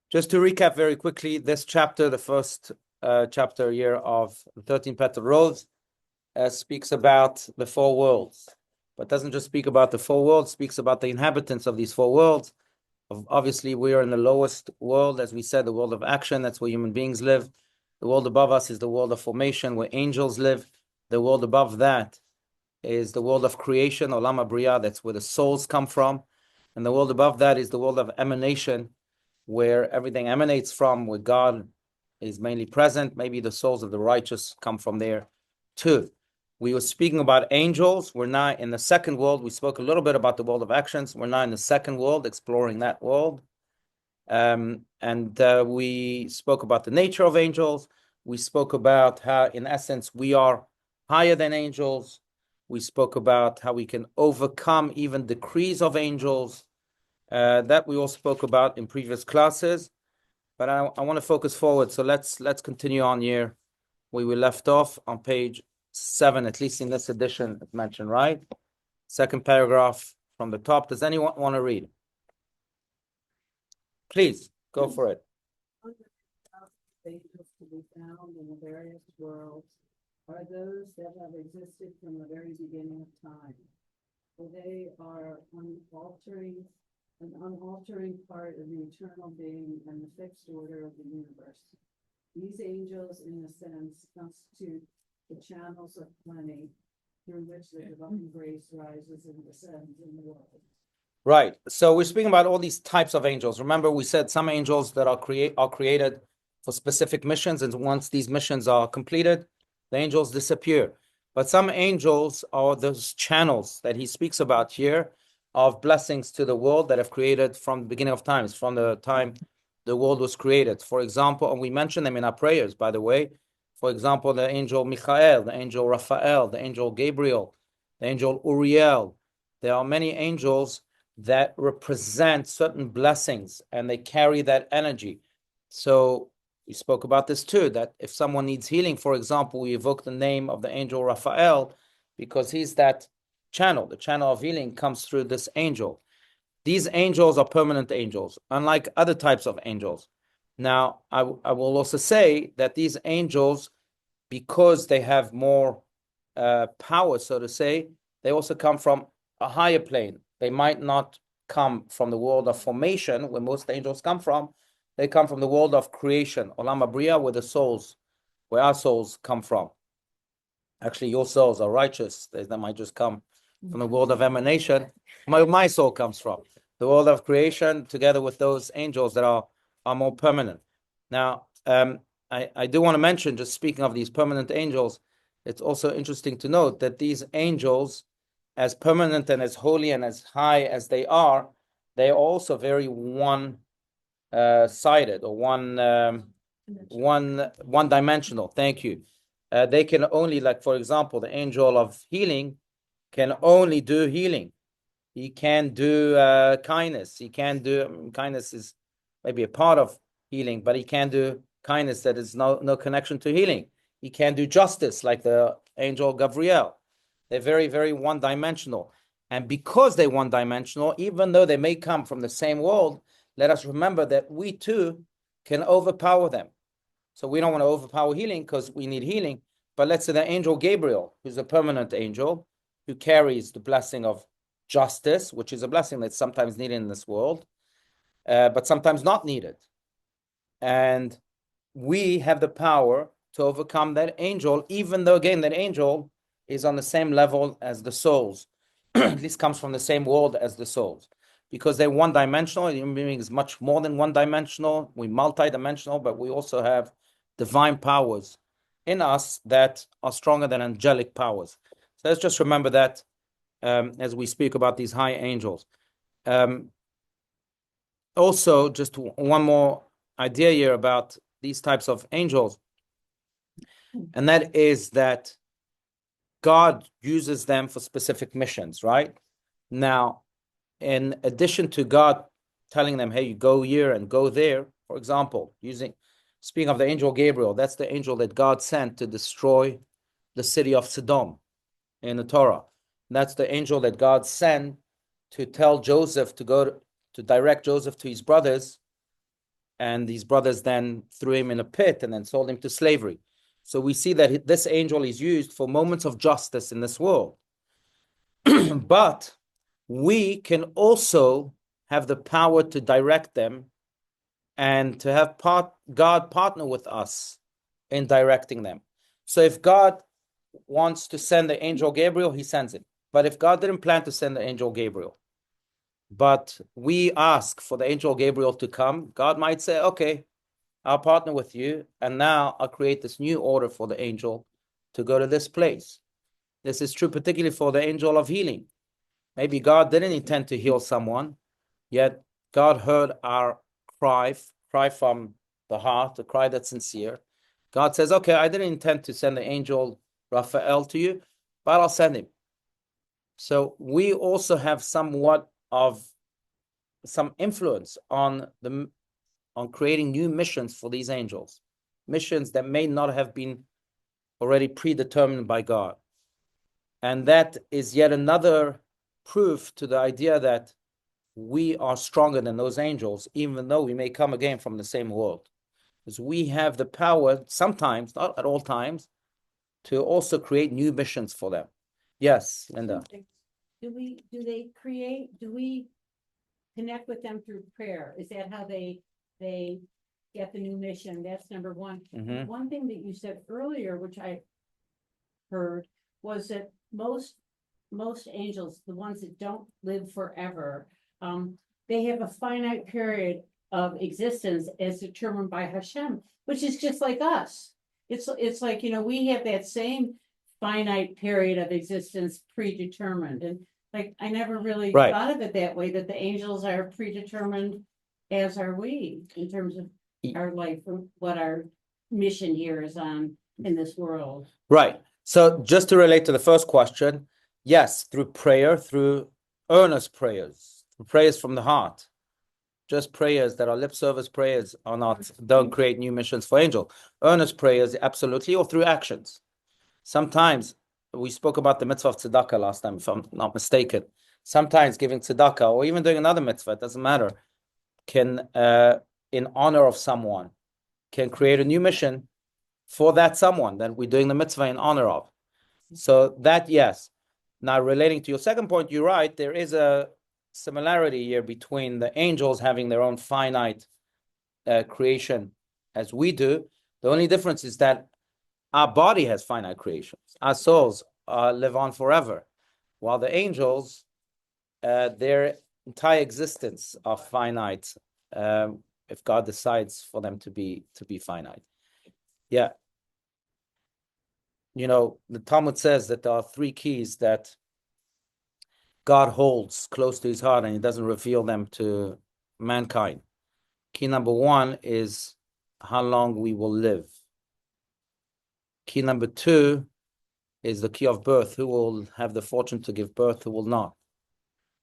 Just to recap very quickly, this chapter, the first chapter here of the 13 Petalled Rose, speaks about the four worlds, but doesn't just speak about the four worlds, speaks about the inhabitants of these four worlds. Obviously, we are in the lowest world, as we said, the world of action. That's where human beings live. The world above us is the world of formation, where angels live. The world above that is the world of creation, Olam HaBriah, that's where the souls come from. And the world above that is the world of emanation, where everything emanates from, where God is mainly present. Maybe the souls of the righteous come from there too. We were speaking about angels. We're now in the second world. We spoke a little bit about the world of actions. We're now in the second world, exploring that world. We spoke about the nature of angels. We spoke about how, in essence, we are higher than angels. We spoke about how we can overcome even decrees of angels. That we all spoke about in previous classes. But I want to focus forward. So let's continue on here where we left off on page 7, at least in this edition, it's mentioned, right? Second paragraph from the top. Does anyone want to read? Please, go for it. Angels to be found in the various worlds are those that have existed from the very beginning of time. For they are an unaltering part of the eternal being and the fixed order of the universe. These angels, in a sense, constitute the channels of plenty through which the divine grace rises and descends in the world. Right. So we're speaking about all these types of angels. Remember, we said some angels that are created for specific missions, and once these missions are completed, the angels disappear. But some angels are those channels that he speaks about here of blessings to the world that have created from the beginning of times, from the time the world was created. For example, and we mentioned them in our prayers, by the way. For example, the angel Michael, the angel Raphael, the angel Gabriel, the angel Uriel. There are many angels that represent certain blessings, and they carry that energy. So we spoke about this too, that if someone needs healing, for example, we evoke the name of the angel Raphael because he's that channel. The channel of healing comes through this angel. These angels are permanent angels, unlike other types of angels. Now, I will also say that these angels, because they have more power, so to say, they also come from a higher plane. They might not come from the world of formation, where most angels come from. They come from the world of creation, Olam HaBriah, where our souls come from. Actually, your souls are righteous. They might just come from the world of emanation. My soul comes from the world of creation, together with those angels that are more permanent. Now, I do want to mention, just speaking of these permanent angels, it's also interesting to note that these angels, as permanent and as holy and as high as they are also very one-sided or one-dimensional. Thank you. They can only, like, for example, the angel of healing can only do healing. He can do kindness. He can do kindness is maybe a part of healing, but he can do kindness that is no connection to healing. He can do justice, like the angel Gabriel. They're very, very one-dimensional. And because they're one-dimensional, even though they may come from the same world, let us remember that we too can overpower them. So we don't want to overpower healing because we need healing. But let's say the angel Gabriel, who's a permanent angel, who carries the blessing of justice, which is a blessing that's sometimes needed in this world, but sometimes not needed. And we have the power to overcome that angel, even though, again, that angel is on the same level as the souls. This comes from the same world as the souls. Because they're one-dimensional, human being is much more than one-dimensional. We're multi-dimensional, but we also have divine powers in us that are stronger than angelic powers. So let's just remember that as we speak about these high angels. Also, just one more idea here about these types of angels, and that is that God uses them for specific missions, right? Now, in addition to God telling them, hey, you go here and go there, for example, speaking of the angel Gabriel, that's the angel that God sent to destroy the city of Sodom in the Torah. That's the angel that God sent to tell Joseph to go to direct Joseph to his brothers and these brothers then threw him in a pit and then sold him to slavery. So we see that this angel is used for moments of justice in this world. But we can also have the power to direct them and to have God partner with us in directing them. So if God wants to send the angel Gabriel, he sends him. But if God didn't plan to send the angel Gabriel, but we ask for the angel Gabriel to come, God might say, okay, I'll partner with you, and now I'll create this new order for the angel to go to this place. This is true particularly for the angel of healing. Maybe God didn't intend to heal someone, yet God heard our cry from the heart, a cry that's sincere. God says, okay, I didn't intend to send the angel Raphael to you, but I'll send him. So we also have somewhat of some influence on creating new missions for these angels, missions that may not have been already predetermined by God. And that is yet another proof to the idea that we are stronger than those angels, even though we may come again from the same world. Because we have the power, sometimes, not at all times, to also create new missions for them. Yes, Linda. Do we connect with them through prayer? Is that how they get the new mission? That's number one. Mhm. One thing that you said earlier, which I heard, was that most angels, the ones that don't live forever, they have a finite period of existence as determined by Hashem, which is just like us. It's like, we have that same finite period of existence predetermined. And like, I never really Right. thought of it that way, that the angels are predetermined, as are we, in terms of our life, what our mission here is on in this world. Right. So just to relate to the first question, yes, through prayer, through earnest prayers, prayers from the heart. Just prayers that are lip service prayers don't create new missions for angels. Earnest prayers, absolutely, or through actions. Sometimes, we spoke about the mitzvah of tzedakah last time, if I'm not mistaken. Sometimes giving tzedakah, or even doing another mitzvah, it doesn't matter, can, in honor of someone, can create a new mission for that someone that we're doing the mitzvah in honor of. So that, yes. Now, relating to your second point, you're right, there is a similarity here between the angels having their own finite creation as we do. The only difference is that our body has finite creations. Our souls live on forever, while the angels, their entire existence are finite, if God decides for them to be finite. Yeah. The Talmud says that there are 3 keys that God holds close to his heart, and he doesn't reveal them to mankind. Key number 1 is how long we will live. Key number 2 is the key of birth, who will have the fortune to give birth, who will not.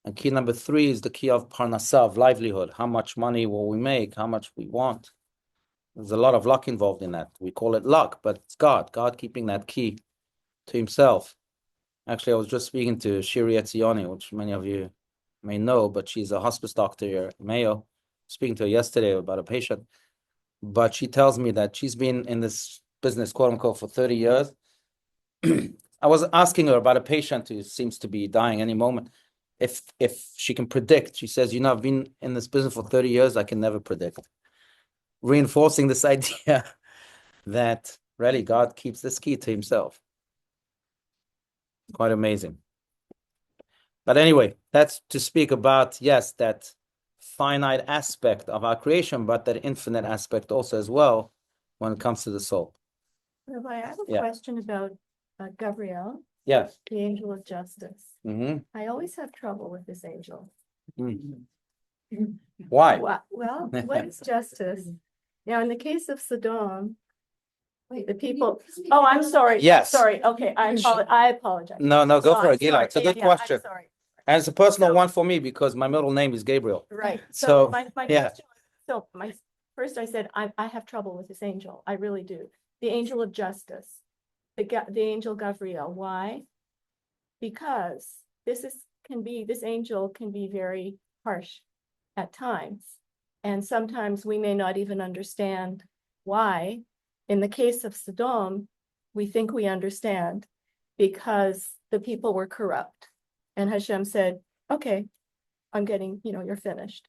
And key number 3 is the key of parnassah, of livelihood. How much money will we make? How much we want? There's a lot of luck involved in that. We call it luck, but it's God keeping that key to himself. Actually, I was just speaking to Shiri Etzioni, which many of you may know, but she's a hospice doctor here at Mayo. Speaking to her yesterday about a patient, but she tells me that she's been in this business, quote unquote, for 30 years. I was asking her about a patient who seems to be dying any moment. If she can predict, she says, I've been in this business for 30 years, I can never predict. Reinforcing this idea that really God keeps this key to himself. Quite amazing. But anyway, that's to speak about, yes, that finite aspect of our creation, but that infinite aspect also as well when it comes to the soul. Rabbi, I have a question about Gabriel, Yes. the angel of justice. Mm-hmm. I always have trouble with this angel. Mm-hmm. Why? Well, what is justice? Now, in the case of Sodom, the people. Oh, I'm sorry. Yes. Sorry. Okay, I apologize. No, go for it, Gila. It's a good question. I'm sorry. And it's a personal one for me because my middle name is Gabriel. Right. So my yeah. question. So first I said I have trouble with this angel. I really do. The angel of justice, the angel Gabriel. Why? Because this angel can be very harsh at times, And sometimes we may not even understand why. In the case of Sodom, we think we understand because the people were corrupt. And Hashem said, okay, I'm getting, you're finished.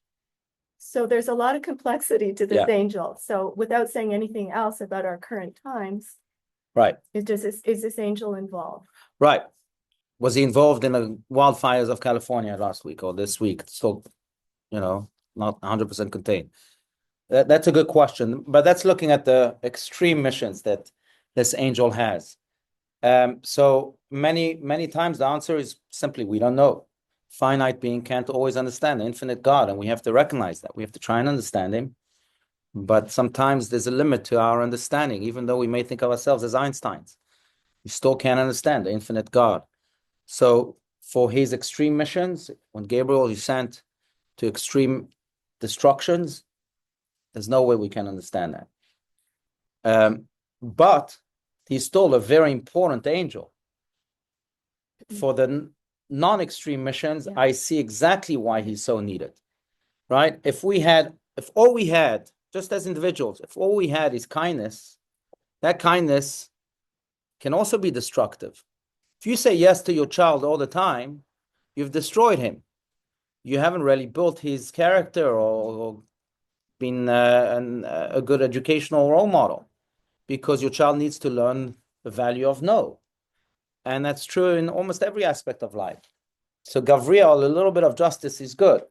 So there's a lot of complexity to this angel. So without saying anything else about our current times, Right. is this angel involved? Right. Was he involved in the wildfires of California last week or this week? Still, not 100% contained. That's a good question, but that's looking at the extreme missions that this angel has. So many times the answer is simply we don't know. Finite being can't always understand the infinite God, and we have to recognize that. We have to try and understand him, but sometimes there's a limit to our understanding, even though we may think of ourselves as Einsteins. We still can't understand the infinite God. So for his extreme missions, when Gabriel is sent to extreme destructions, there's no way we can understand that. But he's still a very important angel. For the non-extreme missions, I see exactly why he's so needed, right? If all we had, just as individuals, if all we had is kindness, that kindness can also be destructive. If you say yes to your child all the time, you've destroyed him. You haven't really built his character or been a good educational role model, because your child needs to learn the value of no. And that's true in almost every aspect of life. So Gavriel, a little bit of justice is good.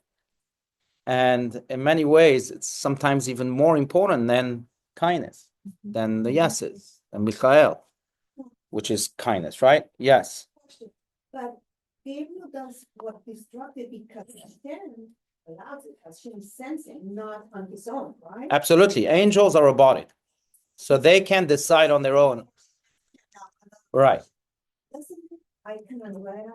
And in many ways, it's sometimes even more important than kindness, than the yeses, than Michael, which is kindness, right? Yes. But Gabriel does what destructive because Hashem allows it, Hashem sensing, not on his own, right? Absolutely. Angels are robotic. So they can decide on their own. Right. I kind of read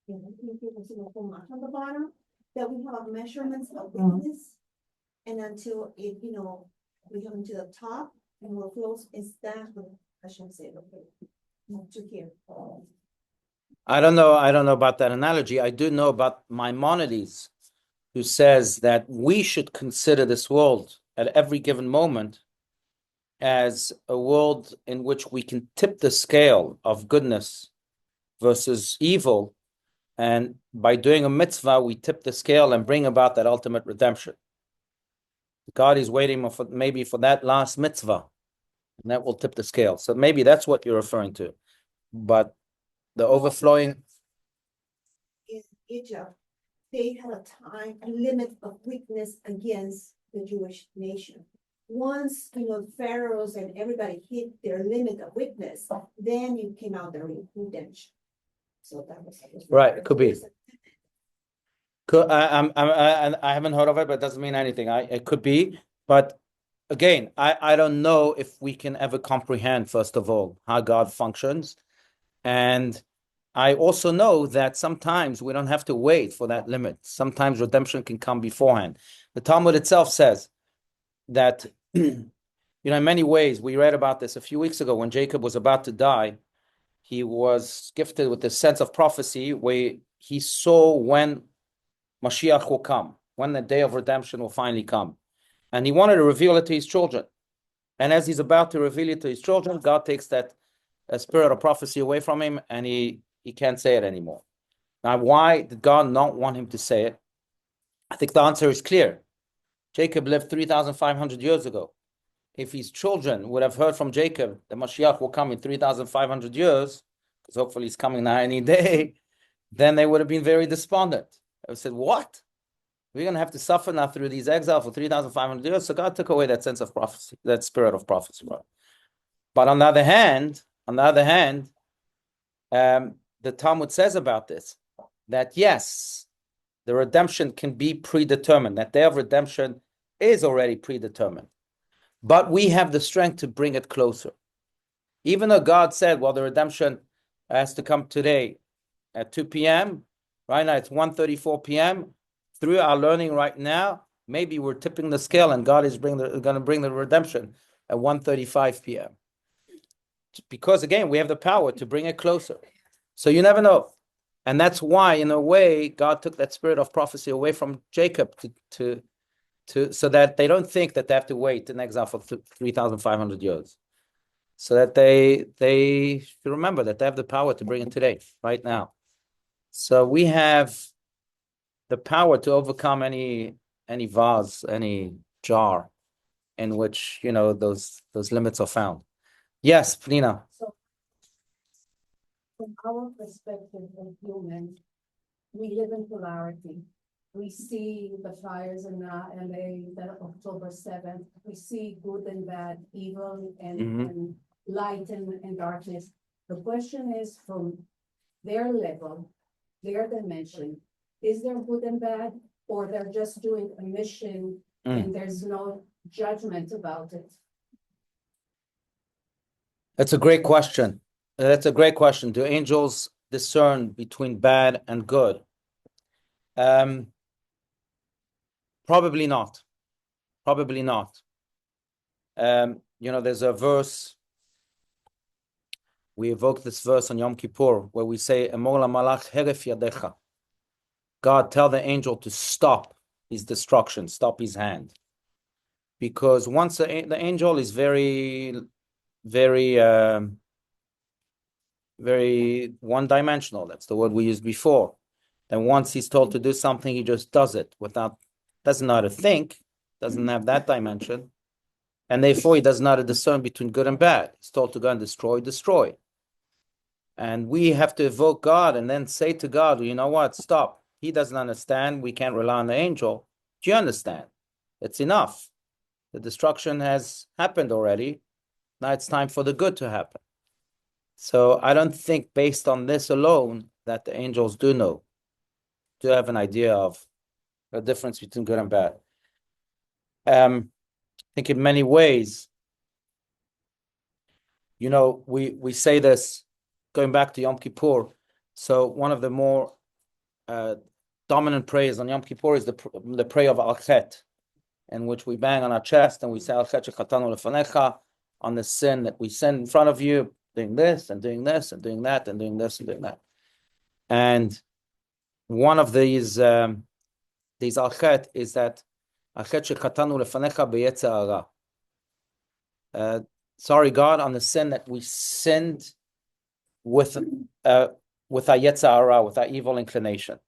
on the bottom that we have measurements of witness, and until it, we come to the top and we're close, is that what Hashem said? Okay, to here. I don't know about that analogy. I do know about Maimonides, who says that we should consider this world at every given moment as a world in which we can tip the scale of goodness versus evil. And by doing a mitzvah, we tip the scale and bring about that ultimate redemption. God is waiting for that last mitzvah, and that will tip the scale. So maybe that's what you're referring to. But the overflowing. In Egypt, they had a limit of weakness against the Jewish nation. Once, pharaohs and everybody hit their limit of weakness, then it came out the redemption. So that was right. It could be. I haven't heard of it, but it doesn't mean anything. It could be, but again, I don't know if we can ever comprehend, first of all, how God functions, and I also know that sometimes we don't have to wait for that limit. Sometimes redemption can come beforehand. The Talmud itself says that, in many ways, we read about this a few weeks ago when Jacob was about to die. He was gifted with this sense of prophecy where he saw when Mashiach will come, when the day of redemption will finally come. And he wanted to reveal it to his children. And as he's about to reveal it to his children, God takes that spirit of prophecy away from him, and he can't say it anymore. Now, why did God not want him to say it? I think the answer is clear. Jacob lived 3,500 years ago. If his children would have heard from Jacob that Mashiach will come in 3,500 years, because hopefully he's coming now any day, then they would have been very despondent. They would have said, what? We're going to have to suffer now through these exiles for 3,500 years. So God took away that sense of prophecy, that spirit of prophecy. But on the other hand, the Talmud says about this, that yes, the redemption can be predetermined. That day of redemption is already predetermined. But we have the strength to bring it closer. Even though God said, well, the redemption has to come today at 2 p.m., right now it's 1:34 p.m., through our learning right now, maybe we're tipping the scale and God is going to bring the redemption at 1:35 p.m. Because again, we have the power to bring it closer. So you never know. And that's why, in a way, God took that spirit of prophecy away from Jacob to so that they don't think that they have to wait in exile for 3,500 years. So that they should remember that they have the power to bring it today, right now. So we have the power to overcome any vase, any jar in which those limits are found. Yes, Nina. So from our perspective of humans, we live in polarity. We see the fires in LA, that October 7th. We see good and bad, evil and light and darkness. The question is, from their level, their dimension, is there good and bad, or they're just doing a mission and there's no judgment about it? That's a great question. That's a great question. Do angels discern between bad and good? Probably not. Probably not. There's a verse. We evoke this verse on Yom Kippur where we say, "Emor lamalach heref yadecha." God, tell the angel to stop his destruction, stop his hand, because once the angel is very, very, very one-dimensional. That's the word we used before. And once he's told to do something, he just does it doesn't know how to think, doesn't have that dimension. And therefore, he doesn't know how to discern between good and bad. He's told to go and destroy. And we have to evoke God and then say to God, you know what, stop. He doesn't understand. We can't rely on the angel. Do you understand? It's enough. The destruction has happened already. Now it's time for the good to happen. So I don't think based on this alone that the angels do have an idea of the difference between good and bad. I think in many ways, we say this going back to Yom Kippur. So one of the more dominant prayers on Yom Kippur is the prayer of Al-Chet, in which we bang on our chest and we say Al-Chet shechatanu lefanecha, on the sin that we sin in front of you, doing this and doing this and doing that and doing this and doing that. And one of these Al-Chet is that Al-Chet shechatanu lefanecha beyetzer hara. Sorry, God, on the sin that we sinned with our yetzer hara, with our evil inclination.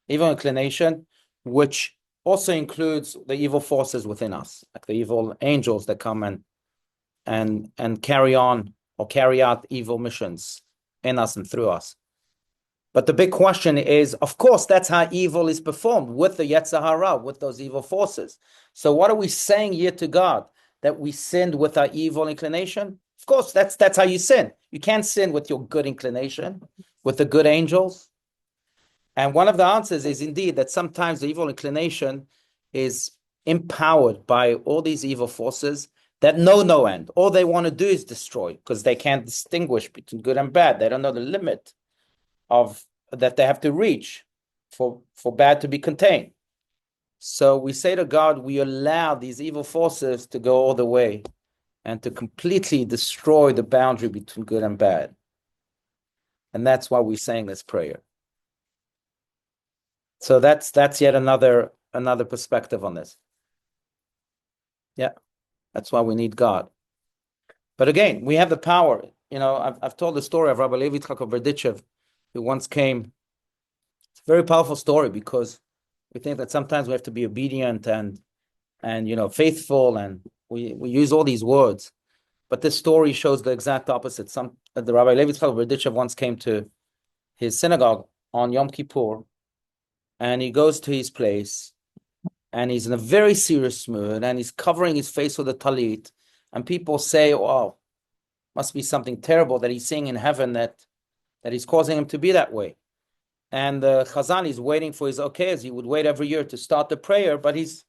Evil inclination, which also includes the evil forces within us, like the evil angels that come and carry on or carry out evil missions in us and through us. But the big question is, of course, that's how evil is performed, with the yetzer hara, with those evil forces. So what are we saying here to God? That we sinned with our evil inclination? Of course, that's how you sin. You can't sin with your good inclination, with the good angels. And one of the answers is indeed that sometimes the evil inclination is empowered by all these evil forces that know no end. All they want to do is destroy, because they can't distinguish between good and bad. They don't know the limit of that they have to reach for bad to be contained. So we say to God, we allow these evil forces to go all the way and to completely destroy the boundary between good and bad. And that's why we're saying this prayer. So that's yet another perspective on this. Yeah, that's why we need God. But again, we have the power. I've told the story of Rabbi Adin who once came. It's a very powerful story because we think that sometimes we have to be obedient and faithful, and we use all these words. But this story shows the exact opposite. The Rabbi Adin once came to his synagogue on Yom Kippur, and he goes to his place, and he's in a very serious mood, and he's covering his face with a talit, and people say, "Wow, must be something terrible that he's seeing in heaven that is causing him to be that way." And the Chazan is waiting for his okay, as he would wait every year to start the prayer, but it's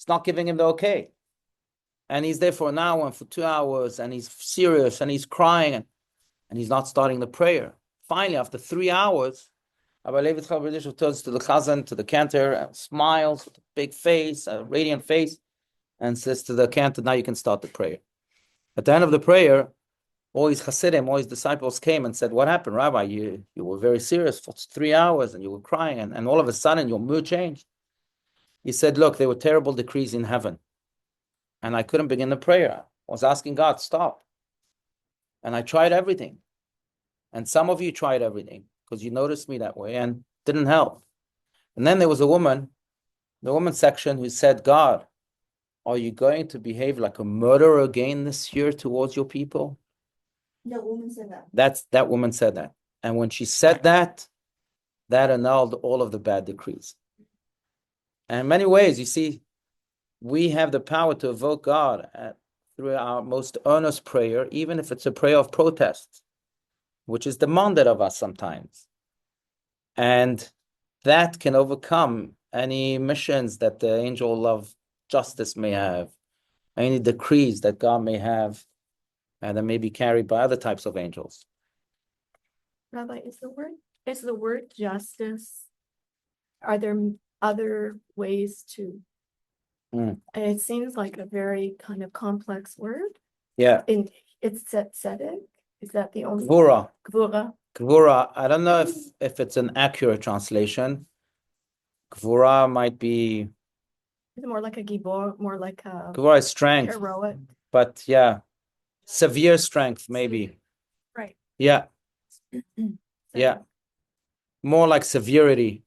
not giving him the okay. And he's there for an hour and for 2 hours, and he's serious, and he's crying, and he's not starting the prayer. Finally, after 3 hours, Rabbi Adin turns to the Chazan, to the cantor, and smiles with a big face, a radiant face, and says to the cantor, "Now you can start the prayer." At the end of the prayer, all his Hasidim, all his disciples came and said, "What happened, Rabbi? You were very serious for 3 hours, and you were crying, and all of a sudden your mood changed." He said, look, there were terrible decrees in heaven. And I couldn't begin the prayer. I was asking God, stop. And I tried everything. And some of you tried everything because you noticed me that way and didn't help. And then there was a woman, the woman section, who said, God, are you going to behave like a murderer again this year towards your people? The woman said that. That woman said that. And when she said that, that annulled all of the bad decrees. And in many ways, you see, we have the power to evoke God through our most earnest prayer, even if it's a prayer of protest, which is demanded of us sometimes. And that can overcome any missions that the angel of justice may have, any decrees that God may have, and that may be carried by other types of angels. Rabbi, is the word justice, are there other ways to? It seems like a very kind of complex word. Yeah. It's tzedek. Is that the only? Gvura. Gvura. Gvura. I don't know if it's an accurate translation. Gvura might be. It's more like a gibor, more like a Gvura is strength. heroic. But yeah, severe strength maybe. Right. Yeah. Yeah. More like severity.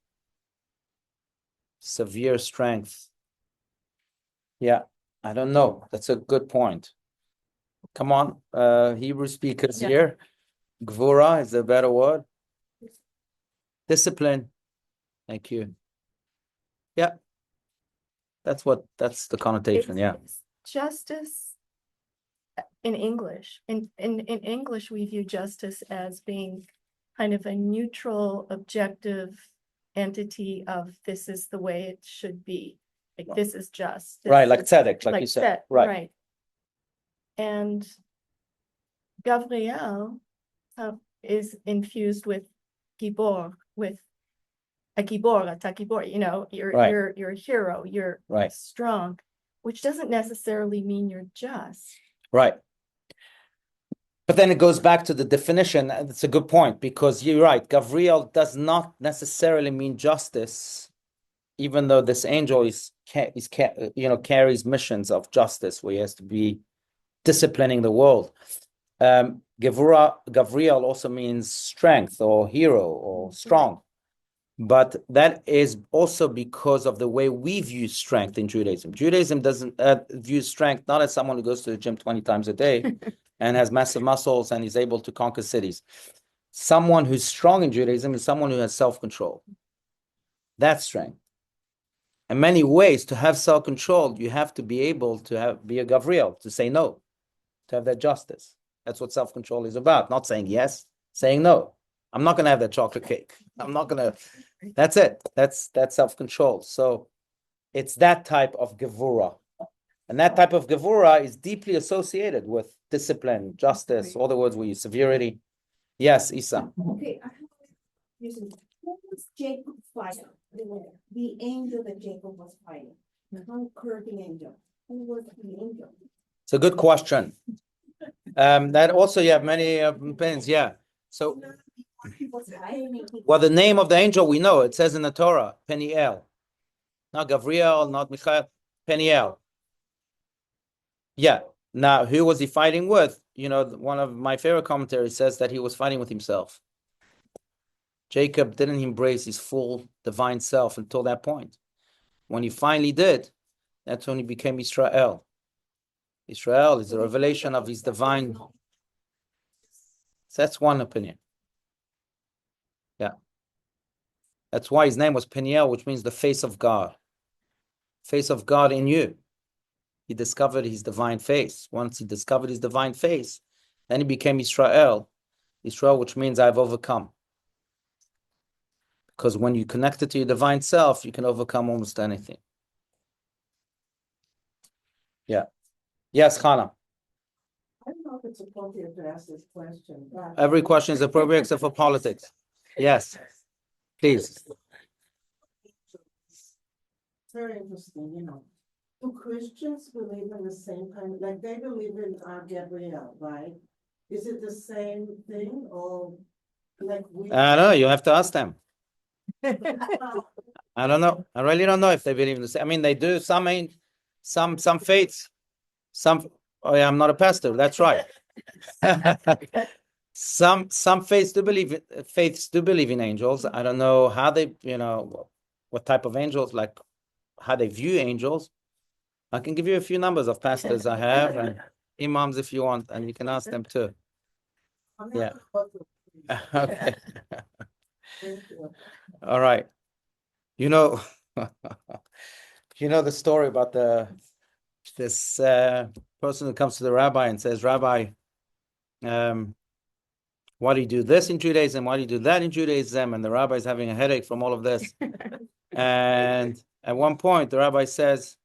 Severe strength. Yeah. I don't know. That's a good point. Come on, Hebrew speakers here. Gvura is a better word. Discipline. Thank you. Yeah. That's the connotation. It's justice in English. In English, we view justice as being kind of a neutral, objective entity of this is the way it should be. Like this is just. Right, like tzedek, like you said. Right. And Gabriel is infused with gibor, with a gibor, a takibor, you're a hero, you're strong, which doesn't necessarily mean you're just. Right. But then it goes back to the definition. It's a good point, because you're right. Gabriel does not necessarily mean justice, even though this angel carries missions of justice, where he has to be disciplining the world. Gabriel also means strength or hero or strong. But that is also because of the way we view strength in Judaism. Judaism doesn't view strength not as someone who goes to the gym 20 times a day and has massive muscles and is able to conquer cities. Someone who's strong in Judaism is someone who has self-control. That's strength. In many ways, to have self-control, you have to be able to be a Gabriel, to say no, to have that justice. That's what self-control is about. Not saying yes, saying no. I'm not going to have that chocolate cake. I'm not going to. That's it. That's self-control. So it's that type of gevura. And that type of gevura is deeply associated with discipline, justice, all the words we use, severity. Yes, Isa. Okay, I have a question. Who was Jacob fighting? The angel that Jacob was fighting. Conquer the angel. Who was the angel? It's a good question. That also you have many opinions. Yeah. So, well, the name of the angel we know. It says in the Torah, Peniel. Not Gabriel, not Michael. Peniel. Yeah. Now, who was he fighting with? One of my favorite commentaries says that he was fighting with himself. Jacob didn't embrace his full divine self until that point. When he finally did, that's when he became Israel. Israel is a revelation of his divine. So that's one opinion. Yeah. That's why his name was Peniel, which means the face of God. Face of God in you. He discovered his divine face. Once he discovered his divine face, then he became Israel. Israel, which means I've overcome. Because when you connect it to your divine self, you can overcome almost anything. Yeah. Yes, Hannah. I don't know if it's appropriate to ask this question, but. Every question is appropriate except for politics. Yes. Please. It's very interesting, Do Christians believe in the same kind, like they believe in Gabriel, right? Is it the same thing or like we? I don't know, you have to ask them. I don't know. I really don't know if they believe in the same. I mean, they do. Some ain't. Some faiths. Some. Oh yeah, I'm not a pastor. That's right. Some faiths do believe in angels. I don't know how they, what type of angels, like how they view angels. I can give you a few numbers of pastors I have and imams if you want, and you can ask them too. Yeah. Okay. All right. You know, the story about this person who comes to the rabbi and says, Rabbi, why do you do this in Judaism? Why do you do that in Judaism? And the rabbi is having a headache from all of this. And at one point, the rabbi says,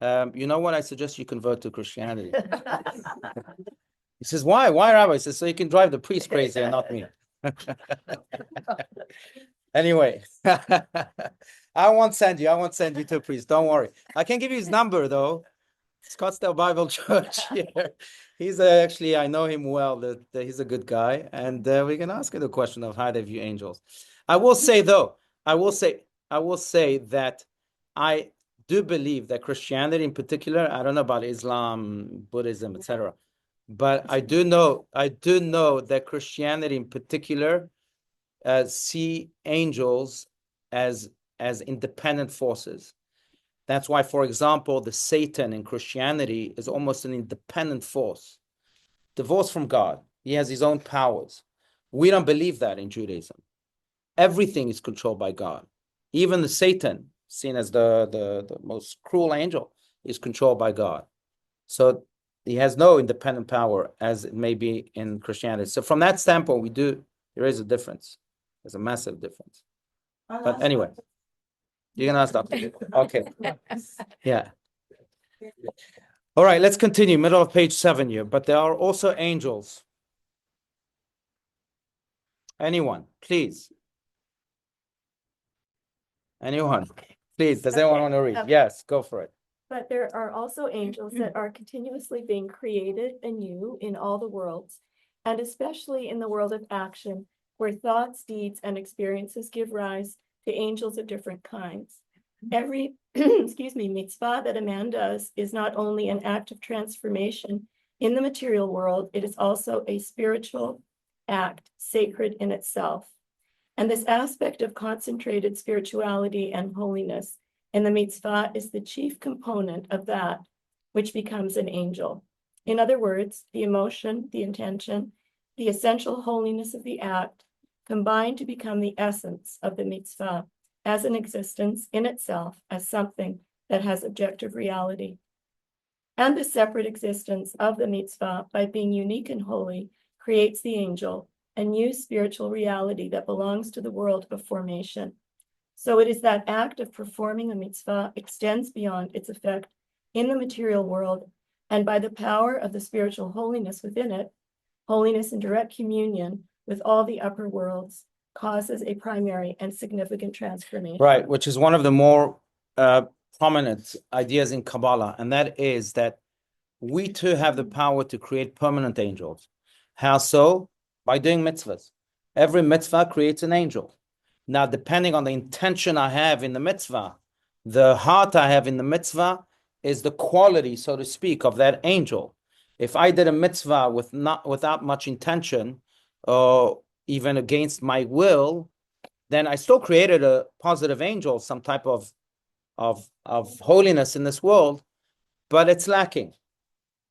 you know what? I suggest you convert to Christianity. He says, why? Why, Rabbi? He says, so you can drive the priest crazy and not me. Anyway, I won't send you to a priest. Don't worry. I can give you his number, though. Scottsdale Bible Church here. He's actually, I know him well, that he's a good guy. And we can ask him the question of how they view angels. I will say, though, I will say that I do believe that Christianity in particular, I don't know about Islam, Buddhism, etc. But I do know that Christianity in particular see angels as independent forces. That's why, for example, the Satan in Christianity is almost an independent force, divorced from God. He has his own powers. We don't believe that in Judaism. Everything is controlled by God. Even the Satan, seen as the most cruel angel, is controlled by God. So he has no independent power as it may be in Christianity. So from that standpoint, there is a difference. There's a massive difference. But anyway, you're going to ask Dr. Okay. Yeah. All right, let's continue. Middle of page 7 here. But there are also angels. Anyone, please. Anyone, please. Does anyone want to read? Yes, go for it. But there are also angels that are continuously being created anew in all the worlds, and especially in the world of action, where thoughts, deeds, and experiences give rise to angels of different kinds. Every, mitzvah that a man does is not only an act of transformation in the material world, it is also a spiritual act, sacred in itself. And this aspect of concentrated spirituality and holiness in the mitzvah is the chief component of that which becomes an angel. In other words, the emotion, the intention, the essential holiness of the act combine to become the essence of the mitzvah as an existence in itself, as something that has objective reality. And the separate existence of the mitzvah, by being unique and holy, creates the angel, a new spiritual reality that belongs to the world of formation. So it is that act of performing a mitzvah extends beyond its effect in the material world, and by the power of the spiritual holiness within it, holiness in direct communion with all the upper worlds, causes a primary and significant transformation. Right, which is one of the more prominent ideas in Kabbalah, and that is that we too have the power to create permanent angels. How so? By doing mitzvahs. Every mitzvah creates an angel. Now, depending on the intention I have in the mitzvah, the heart I have in the mitzvah is the quality, so to speak, of that angel. If I did a mitzvah without much intention, or even against my will, then I still created a positive angel, some type of holiness in this world, but it's lacking.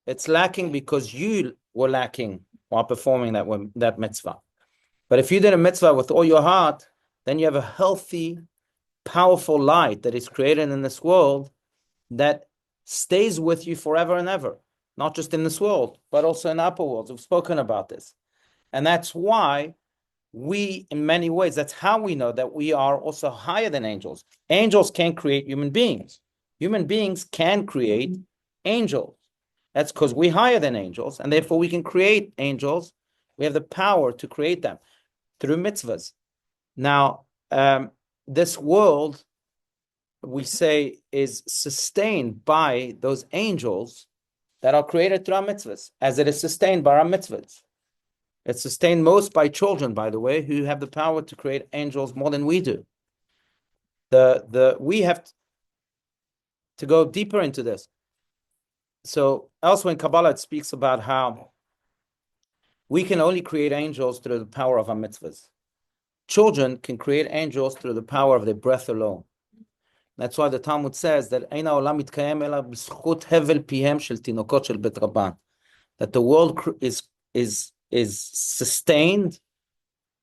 It's lacking because you were lacking while performing that mitzvah. But if you did a mitzvah with all your heart, then you have a healthy, powerful light that is created in this world that stays with you forever and ever, not just in this world, but also in upper worlds. We've spoken about this. And that's why we, in many ways, that's how we know that we are also higher than angels. Angels can't create human beings. Human beings can create angels. That's because we're higher than angels, and therefore we can create angels. We have the power to create them through mitzvahs. Now, this world, we say, is sustained by those angels that are created through our mitzvahs, as it is sustained by our mitzvahs. It's sustained most by children, by the way, who have the power to create angels more than we do. we have to go deeper into this. So elsewhere in Kabbalah, it speaks about how we can only create angels through the power of our mitzvahs. Children can create angels through the power of their breath alone. That's why the Talmud says that that the world is sustained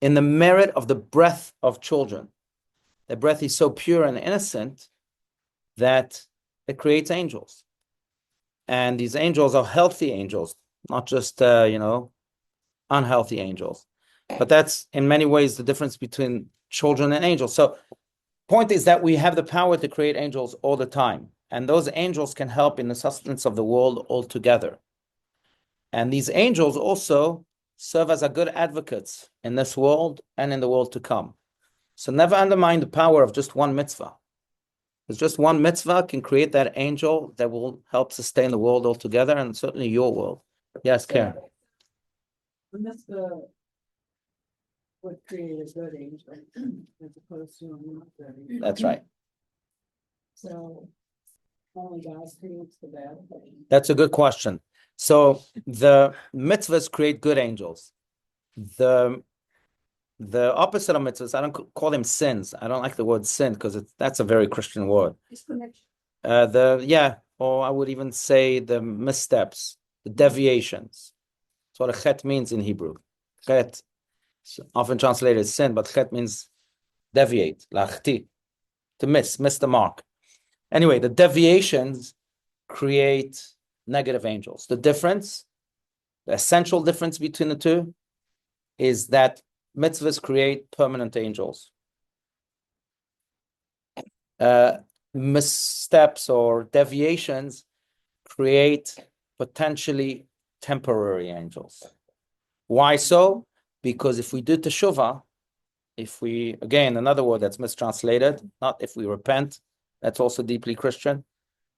in the merit of the breath of children. The breath is so pure and innocent that it creates angels. And these angels are healthy angels, not just, unhealthy angels. But that's in many ways the difference between children and angels. So point is that we have the power to create angels all the time. And those angels can help in the sustenance of the world altogether. And these angels also serve as a good advocates in this world and in the world to come. So never undermine the power of just one mitzvah. Because just one mitzvah can create that angel that will help sustain the world altogether, and certainly your world. Yes, Karen. A mitzvah would create a good angel as opposed to a not good angel. That's right. So only God creates the bad thing. That's a good question. So the mitzvahs create good angels. The opposite of mitzvahs, I don't call them sins. I don't like the word sin because that's a very Christian word. Disconnection. Or I would even say the missteps, the deviations. That's what a chet means in Hebrew. Chet, often translated as sin, but chet means deviate, lachti, to miss the mark. Anyway, the deviations create negative angels. The essential difference between the two is that mitzvahs create permanent angels. Missteps or deviations create potentially temporary angels. Why so? Because if we do teshuvah, again, another word that's mistranslated, not if we repent, that's also deeply Christian,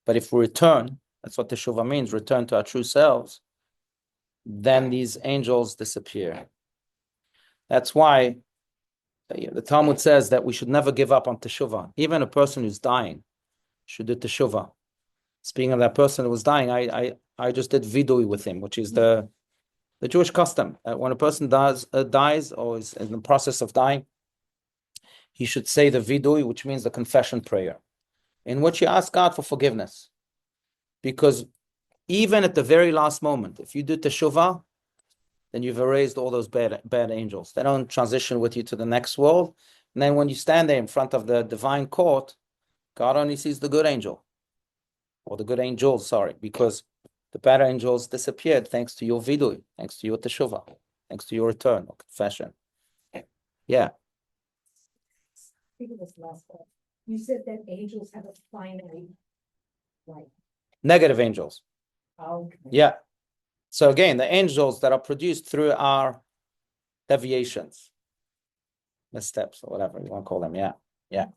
but if we return, that's what teshuvah means, return to our true selves, then these angels disappear. That's why the Talmud says that we should never give up on teshuvah. Even a person who's dying should do teshuvah. Speaking of that person who was dying, I just did vidui with him, which is the Jewish custom. When a person dies or is in the process of dying, he should say the vidui, which means the confession prayer, in which he asks God for forgiveness. Because even at the very last moment, if you do teshuvah, then you've erased all those bad angels. They don't transition with you to the next world. And then when you stand there in front of the divine court, God only sees the good angel. Or the good angels, sorry, because the bad angels disappeared thanks to your vidui, thanks to your teshuvah, thanks to your return or confession. Yeah. Think of this last one. You said that angels have a finite life. Negative angels. Okay. Yeah. So again, the angels that are produced through our deviations, missteps, or whatever you want to call them. Yeah. Yeah.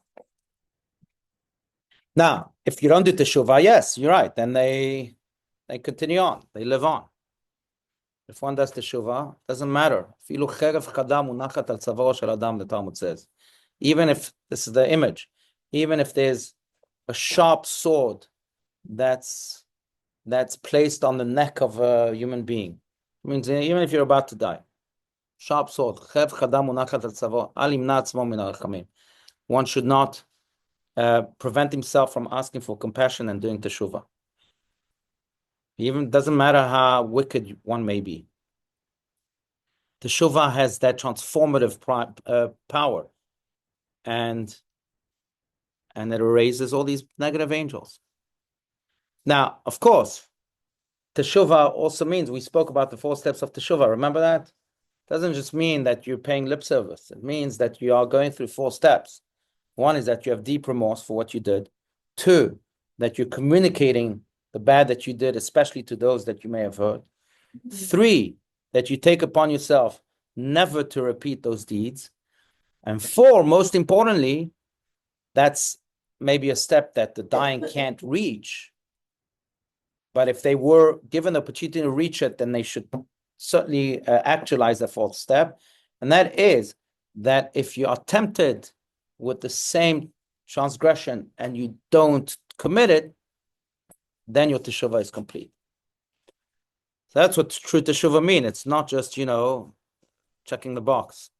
Now, if you don't do teshuvah, yes, you're right. Then they continue on. They live on. If one does teshuvah, doesn't matter. The Talmud says. Even if this is the image, even if there's a sharp sword that's placed on the neck of a human being, it means even if you're about to die, sharp sword. One should not prevent himself from asking for compassion and doing teshuvah. Even doesn't matter how wicked one may be. Teshuvah has that transformative power, and it erases all these negative angels. Now, of course, teshuvah also means, we spoke about the 4 steps of teshuvah. Remember that? It doesn't just mean that you're paying lip service. It means that you are going through 4 steps. 1 is that you have deep remorse for what you did. 2, that you're communicating the bad that you did, especially to those that you may have hurt. 3, that you take upon yourself never to repeat those deeds. And 4, most importantly, that's maybe a step that the dying can't reach. But if they were given the opportunity to reach it, then they should certainly actualize the 4th step. And that is that if you are tempted with the same transgression and you don't commit it, then your teshuvah is complete. So that's what true teshuvah means. It's not just, checking the box.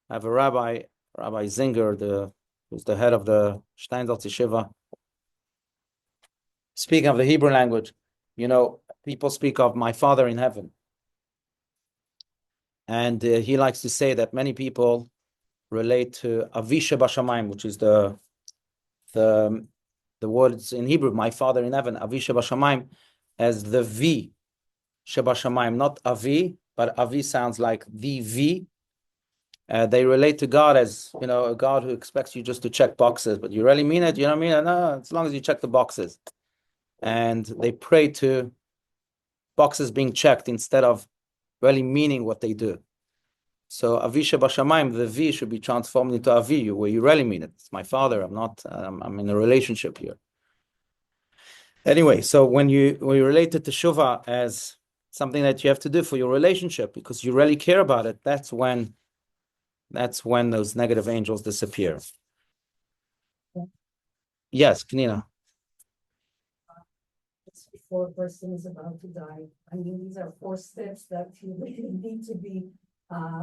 I have a Rabbi Zinger, who's the head of the Steinsaltz Yeshiva. Speaking of the Hebrew language, people speak of my Father in heaven. And he likes to say that many people relate to Avi Shebashamayim, which is the words in Hebrew, my Father in heaven, Avi Shebashamayim, as the V Shebashamayim, not Avi, but Avi sounds like the V. They relate to God as, a God who expects you just to check boxes, but you really mean it? You don't mean it? No, as long as you check the boxes. And they pray to boxes being checked instead of really meaning what they do. So Avi Shebashamayim, the V should be transformed into Avi, where you really mean it. It's my Father. I'm in a relationship here. Anyway, so when you relate to teshuvah as something that you have to do for your relationship because you really care about it, that's when those negative angels disappear. Yes, Knina. Just before a person is about to die. I mean, these are 4 steps that you really need to be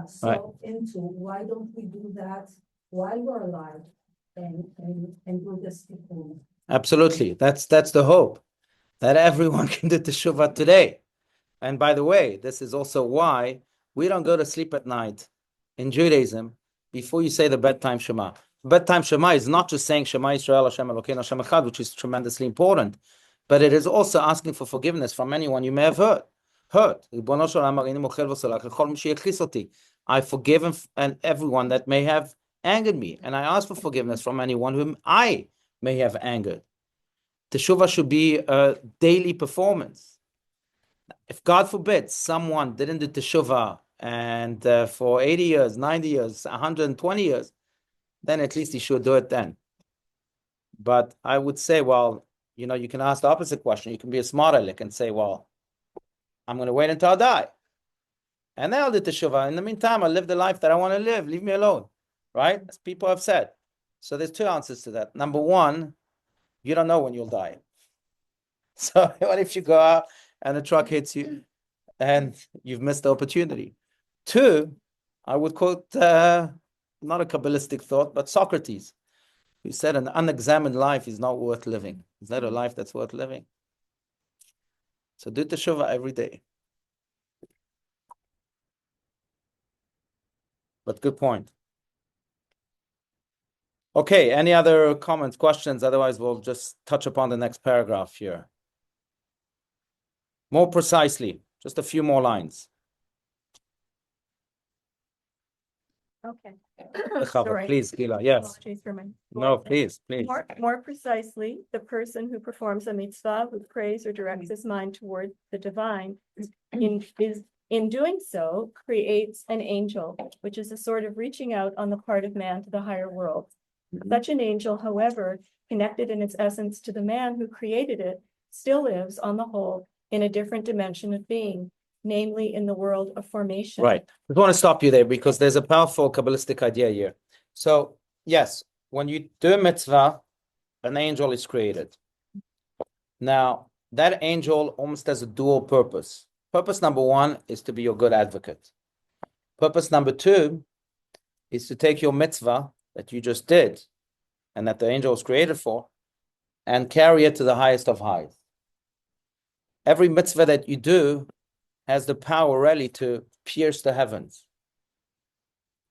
solved into. Why don't we do that while we're alive and do this tikkun? Absolutely. That's the hope, that everyone can do teshuvah today. And by the way, this is also why we don't go to sleep at night in Judaism before you say the bedtime Shema. Bedtime Shema is not just saying Shema Yisrael Hashem Elokeinu Hashem Echad, which is tremendously important, but it is also asking for forgiveness from anyone you may have hurt. I forgive and everyone that may have angered me, and I ask for forgiveness from anyone whom I may have angered. Teshuvah should be a daily performance. If God forbid someone didn't do teshuvah and for 80 years, 90 years, 120 years, then at least he should do it then. But I would say, well, you can ask the opposite question. You can be a smart aleck and say, well, I'm going to wait until I die. And then I'll do teshuvah. In the meantime, I'll live the life that I want to live. Leave me alone. Right? As people have said. So there's 2 answers to that. Number 1, you don't know when you'll die. So what if you go out and a truck hits you and you've missed the opportunity? 2, I would quote, not a Kabbalistic thought, but Socrates, who said an unexamined life is not worth living. Is that a life that's worth living? So do teshuvah every day. But good point. Okay, any other comments, questions? Otherwise, we'll just touch upon the next paragraph here. More precisely, just a few more lines. Okay. Sorry. Please, Gila, yes. Apologies for my No, please. More precisely, the person who performs a mitzvah, who prays or directs his mind toward the divine, in doing so, creates an angel, which is a sort of reaching out on the part of man to the higher world. Such an angel, however, connected in its essence to the man who created it, still lives on the whole in a different dimension of being, namely in the world of formation. Right. I want to stop you there because there's a powerful Kabbalistic idea here. So, yes, when you do a mitzvah, an angel is created. Now, that angel almost has a dual purpose. Purpose number 1 is to be your good advocate. Purpose number 2 is to take your mitzvah that you just did and that the angel was created for and carry it to the highest of highs. Every mitzvah that you do has the power really to pierce the heavens.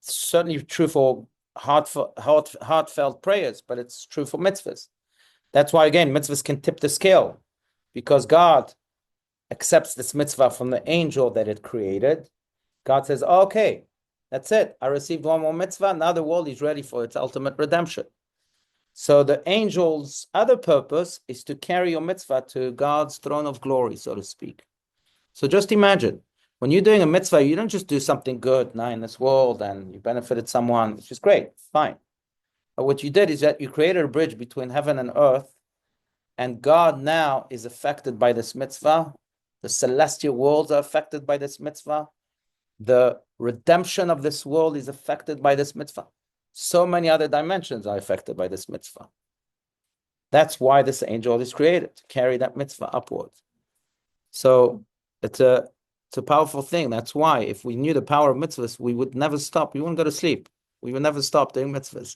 It's certainly true for heartfelt prayers, but it's true for mitzvahs. That's why, again, mitzvahs can tip the scale because God accepts this mitzvah from the angel that it created. God says, okay, that's it. I received one more mitzvah. Now the world is ready for its ultimate redemption. So the angel's other purpose is to carry your mitzvah to God's throne of glory, so to speak. So just imagine, when you're doing a mitzvah, you don't just do something good now in this world and you benefited someone, which is great, fine. But what you did is that you created a bridge between heaven and earth, and God now is affected by this mitzvah. The celestial worlds are affected by this mitzvah. The redemption of this world is affected by this mitzvah. so many other dimensions are affected by this mitzvah. That's why this angel is created, to carry that mitzvah upwards. So it's a powerful thing. That's why if we knew the power of mitzvahs, we would never stop. We wouldn't go to sleep. We would never stop doing mitzvahs.